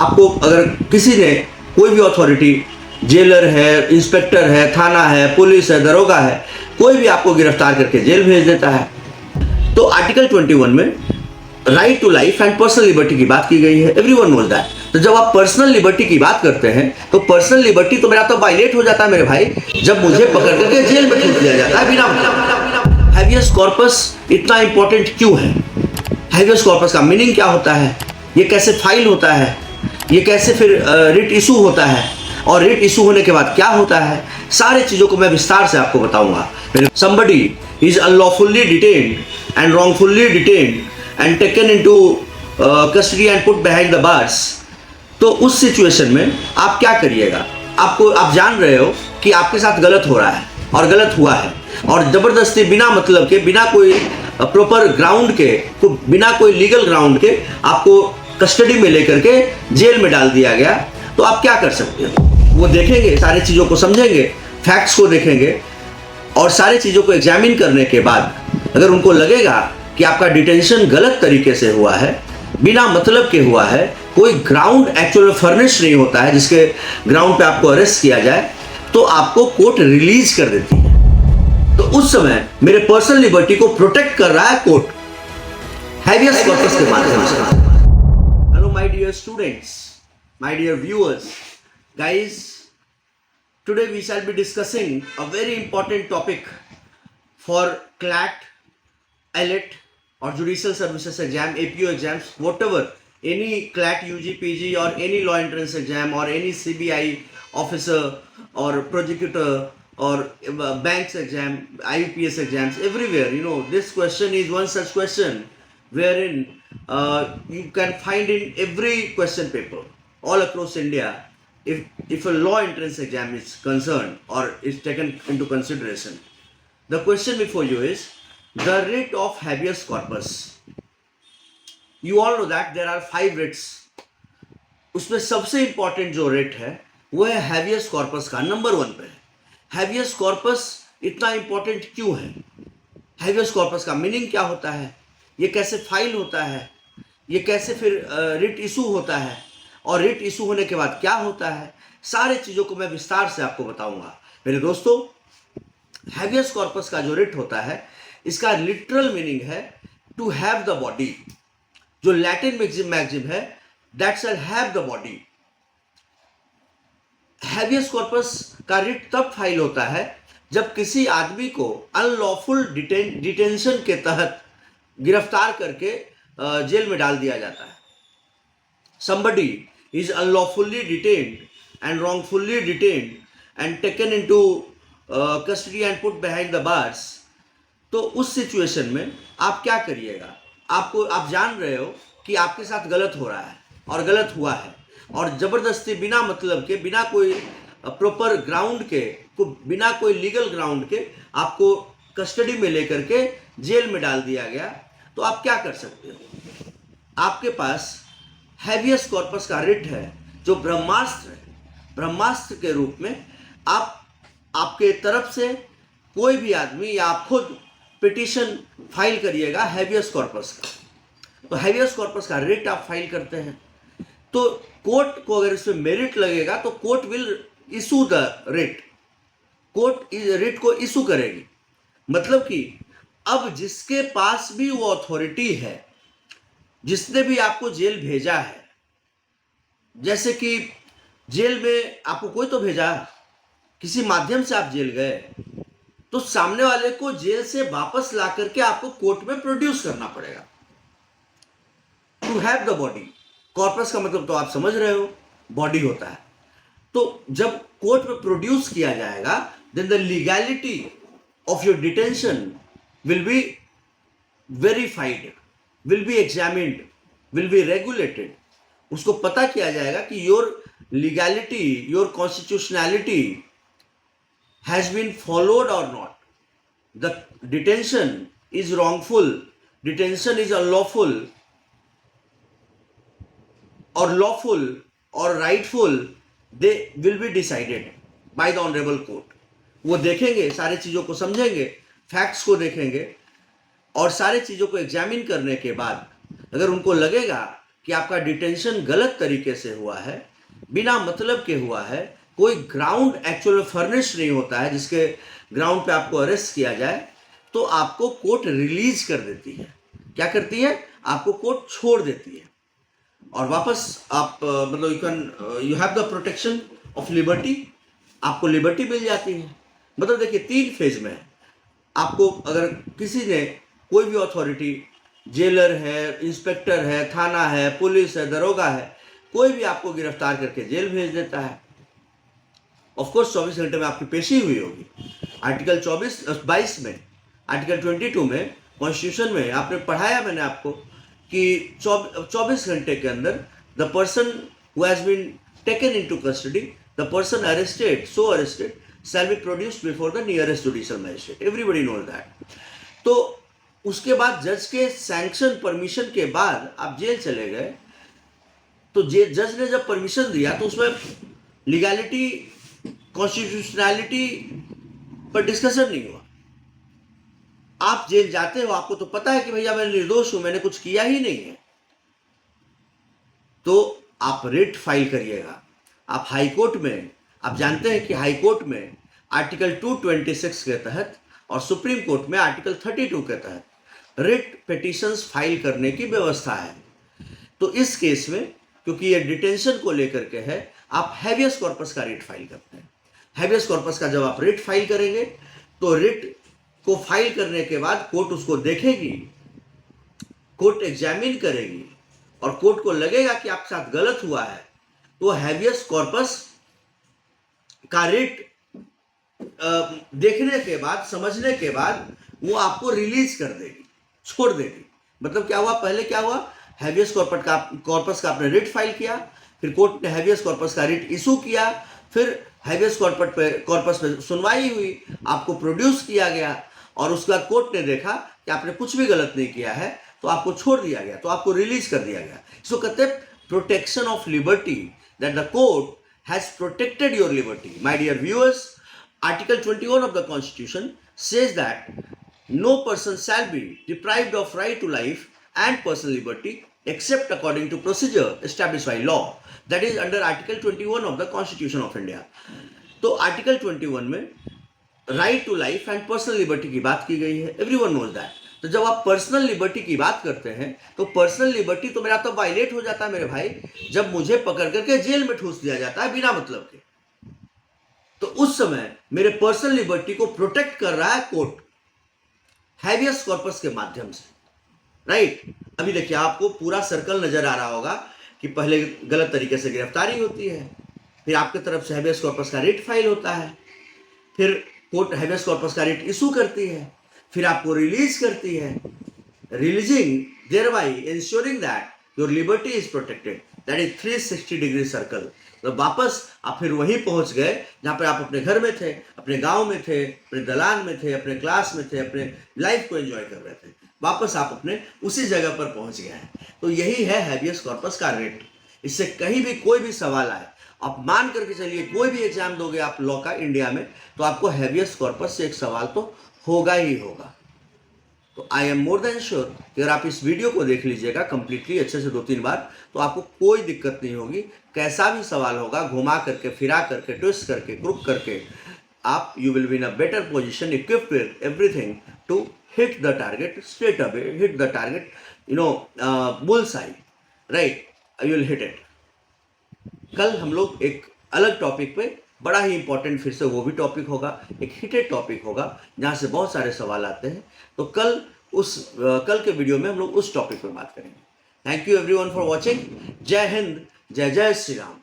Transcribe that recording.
आपको अगर किसी ने कोई भी अथॉरिटी, जेलर है, इंस्पेक्टर है, थाना है, पुलिस है, दरोगा है, कोई भी आपको गिरफ्तार करके जेल भेज देता है। तो आर्टिकल 21 में right to life and personal liberty की बात की गई है। Everyone knows that. तो जब आप पर्सनल लिबर्टी की बात करते हैं तो पर्सनल लिबर्टी तो मेरा तो वायलेट हो जाता है मेरे भाई, जब मुझे पकड़ करके जेल में ठूस दिया जाता है बिना। हैबियस कॉर्पस इतना इंपॉर्टेंट क्यों है? हैबियस कॉर्पस का मीनिंग क्या होता है? ये कैसे फाइल होता है? ये कैसे फिर रिट इशू होता है? और रिट इशू होने के बाद क्या होता है? सारे चीज़ों को मैं विस्तार से आपको बताऊंगा। Somebody is unlawfully detained and wrongfully detained and taken into custody and put behind the bars. तो उस सिचुएशन में आप क्या करिएगा? आप जान रहे हो कि आपके साथ गलत हो रहा है और गलत हुआ है, और ज़बरदस्ती बिना मतलब के, बिना कोई प्रॉपर ग्राउंड के, बिना कोई लीगल ग्राउंड के आपको कस्टडी में लेकर के जेल में डाल दिया गया। तो आप क्या कर सकते हो? वो देखेंगे, सारी चीज़ों को समझेंगे, फैक्ट्स को देखेंगे, और सारी चीज़ों को एग्जामिन करने के बाद अगर उनको लगेगा कि आपका डिटेंशन गलत तरीके से हुआ है, बिना मतलब के हुआ है, कोई ग्राउंड एक्चुअल में फर्निश नहीं होता है जिसके ग्राउंड पे आपको अरेस्ट किया जाए, तो आपको कोर्ट रिलीज कर देती है। तो उस समय मेरे पर्सनल लिबर्टी को प्रोटेक्ट कर रहा है कोर्ट, हैबियस कॉर्पस के माध्यम से। Hello my dear students, my dear viewers, guys, today we shall be discussing a very important topic for CLAT, ELET or Judicial Services Exam, APO exams, whatever, any CLAT, UG, PG or any law entrance exam or any CBI officer or prosecutor or banks exam, IUPS exams, everywhere, you know, this question is one such question wherein you can find in every question paper all across India. If a law entrance exam is concerned or is taken into consideration, the question before you is the writ of habeas corpus. You all know that there are 5 writs. उसमें सबसे important जो writ है वो है habeas corpus का, number 1 पे है। habeas corpus इतना important क्यों है? habeas corpus का मीनिंग क्या होता है? ये कैसे फाइल होता है? ये कैसे फिर रिट इशू होता है? और रिट इशू होने के बाद क्या होता है? सारे चीज़ों को मैं विस्तार से आपको बताऊंगा मेरे दोस्तों। हैबियस कॉर्पस का जो रिट होता है, इसका लिटरल मीनिंग है टू हैव द बॉडी। जो लैटिन मैक्सिम है, that shall have the body. Habeas corpus का रिट तब फाइल होता है जब किसी आदमी को अनलॉफुल डिटेंशन के तहत गिरफ्तार करके जेल में डाल दिया जाता है। Somebody is unlawfully detained and wrongfully detained and taken into custody and put behind the bars. तो उस सिचुएशन में आप क्या करिएगा? आप जान रहे हो कि आपके साथ गलत हो रहा है और गलत हुआ है, और ज़बरदस्ती बिना मतलब के, बिना कोई प्रॉपर ग्राउंड के, बिना कोई लीगल ग्राउंड के आपको कस्टडी में लेकर के जेल में डाल दिया गया। तो आप क्या कर सकते हो? आपके पास हैबियस कॉर्पस का रिट है जो ब्रह्मास्त्र है। ब्रह्मास्त्र के रूप में आपके तरफ से कोई भी आदमी या आप खुद पिटीशन फाइल करिएगा हैबियस कॉर्पस का। तो हैबियस कॉर्पस का रिट आप फाइल करते हैं, तो कोर्ट को अगर इसमें मेरिट लगेगा तो court will issue the writ. Court writ को इशू करेगी। मतलब कि अब जिसके पास भी वो अथॉरिटी है, जिसने भी आपको जेल भेजा है, जैसे कि जेल में आपको कोई तो भेजा, किसी माध्यम से आप जेल गए, तो सामने वाले को जेल से वापस ला करके आपको कोर्ट में प्रोड्यूस करना पड़ेगा। To have the body, corpus का मतलब तो आप समझ रहे हो, बॉडी होता है। तो जब कोर्ट में प्रोड्यूस किया जाएगा, then the legality of your detention will be verified, will be examined, will be regulated. उसको पता किया जाएगा कि your legality, your constitutionality has been followed or not. The detention is wrongful, detention is unlawful, or lawful or rightful, they will be decided by the honorable court. वो देखेंगे, सारी चीज़ों को समझेंगे, फैक्ट्स को देखेंगे, और सारे चीज़ों को एग्जामिन करने के बाद अगर उनको लगेगा कि आपका डिटेंशन गलत तरीके से हुआ है, बिना मतलब के हुआ है, कोई ग्राउंड एक्चुअल में फर्निश नहीं होता है जिसके ग्राउंड पे आपको अरेस्ट किया जाए, तो आपको कोर्ट रिलीज कर देती है। क्या करती है? आपको कोर्ट छोड़ देती है और वापस आप मतलब you have the protection of liberty, आपको लिबर्टी मिल जाती है। मतलब देखिए 3 फेज में है। आपको अगर किसी ने, कोई भी अथॉरिटी, जेलर है, इंस्पेक्टर है, थाना है, पुलिस है, दरोगा है, कोई भी आपको गिरफ्तार करके जेल भेज देता है। ऑफ कोर्स 24 घंटे में आपकी पेशी हुई होगी। आर्टिकल 22 में, आर्टिकल 22 में कॉन्स्टिट्यूशन में आपने पढ़ाया, मैंने आपको कि 24 घंटे के अंदर the person who has been taken into custody, the person arrested shall be produced before the nearest judicial magistrate. Everybody knows that. तो उसके बाद जज के सैंक्शन परमिशन के बाद आप जेल चले गए, तो जज ने जब परमिशन दिया तो उसमें लीगैलिटी, कॉन्स्टिट्यूशनैलिटी पर डिस्कशन नहीं हुआ। आप जेल जाते हो, आपको तो पता है कि भैया मैं निर्दोष हूं, मैंने कुछ किया ही नहीं है, तो आप रिट फाइल करिएगा। आप हाई कोर्ट में, आप जानते हैं कि हाई कोर्ट में आर्टिकल 226 के तहत और सुप्रीम कोर्ट में आर्टिकल 32 के तहत रिट पिटीशंस फाइल करने की व्यवस्था है। तो इस केस में, क्योंकि ये डिटेंशन को लेकर के है, आप हैबियस कॉर्पस का रिट फाइल करते हैं। हैबियस कॉर्पस का जब आप रिट फाइल करेंगे, तो रिट को फाइल करने के बाद कोर्ट उसको देखेगी, कोर्ट एग्जामिन करेगी और कोर्ट को लगेगा कि आपके साथ गलत हुआ है, तो हैबियस कॉर्पस का रिट देखने के बाद, समझने के बाद वो आपको रिलीज कर देगी, छोड़ देगी। मतलब क्या हुआ? पहले क्या हुआ? हैबियस कॉर्पस का आपने रिट फाइल किया, फिर कोर्ट ने हैबियस कॉर्पस का रिट इशू किया, फिर हैबियस कॉर्पस पे सुनवाई हुई, आपको प्रोड्यूस किया गया और उसके बाद कोर्ट ने देखा कि आपने कुछ भी गलत नहीं किया है, तो आपको छोड़ दिया गया, तो आपको रिलीज कर दिया गया। इसको कहते हैं protection of liberty, that the court has protected your liberty. My dear viewers, Article 21 of the Constitution says that no person shall be deprived of right to life and personal liberty except according to procedure established by law. That is under Article 21 of the Constitution of India. तो Article 21 में right to life and personal liberty की बात की गई है। Everyone knows that. तो जब आप पर्सनल लिबर्टी की बात करते हैं, तो पर्सनल लिबर्टी तो मेरा तो वायलेट हो जाता है मेरे भाई, जब मुझे पकड़ करके जेल में ठूस दिया जाता है बिना मतलब के। तो उस समय मेरे पर्सनल लिबर्टी को प्रोटेक्ट कर रहा है कोर्ट, हैबियस कॉर्पस के माध्यम से, राइट। अभी देखिए आपको पूरा सर्कल नजर आ रहा होगा कि पहले गलत तरीके से गिरफ्तारी होती है, फिर आपकी तरफ से हैबियस कॉर्पस का रिट फाइल होता है, फिर कोर्ट हैबियस कॉर्पस का रिट इशू करती है, फिर आपको रिलीज करती है, releasing thereby ensuring that your liberty is protected. That is 360 degree circle. तो वापस आप फिर वहीं पहुंच गए जहाँ पर आप अपने घर में थे, अपने गांव में थे, अपने दलान में थे, अपने क्लास में थे, अपने लाइफ को एंजॉय कर रहे थे, वापस आप अपने उसी जगह पर पहुंच गए हैं। तो यही है हैबियस कॉर्पस का रिट। इससे कहीं भी कोई भी सवाल आए, आप मान करके चलिए कोई भी एग्जाम दोगे आप लॉ का इंडिया में, तो आपको हैबियस कॉर्पस से एक सवाल तो होगा ही होगा। तो I am more than sure कि अगर आप इस वीडियो को देख लीजिएगा कंप्लीटली अच्छे से 2-3 बार, तो आपको कोई दिक्कत नहीं होगी। कैसा भी सवाल होगा, घुमा करके, फिरा करके, ट्विस्ट करके, क्रुक करके, आप you will be in a better position, equipped with everything to hit the target straight away, hit the target, bull's eye, right, you will hit it. कल हम लोग एक अलग टॉपिक पे, बड़ा ही इंपॉर्टेंट, फिर से वो भी टॉपिक होगा, एक हिटेड टॉपिक होगा जहाँ से बहुत सारे सवाल आते हैं। तो कल के वीडियो में हम लोग उस टॉपिक पर बात करेंगे। Thank you everyone for watching. जय हिंद, जय जय श्री राम।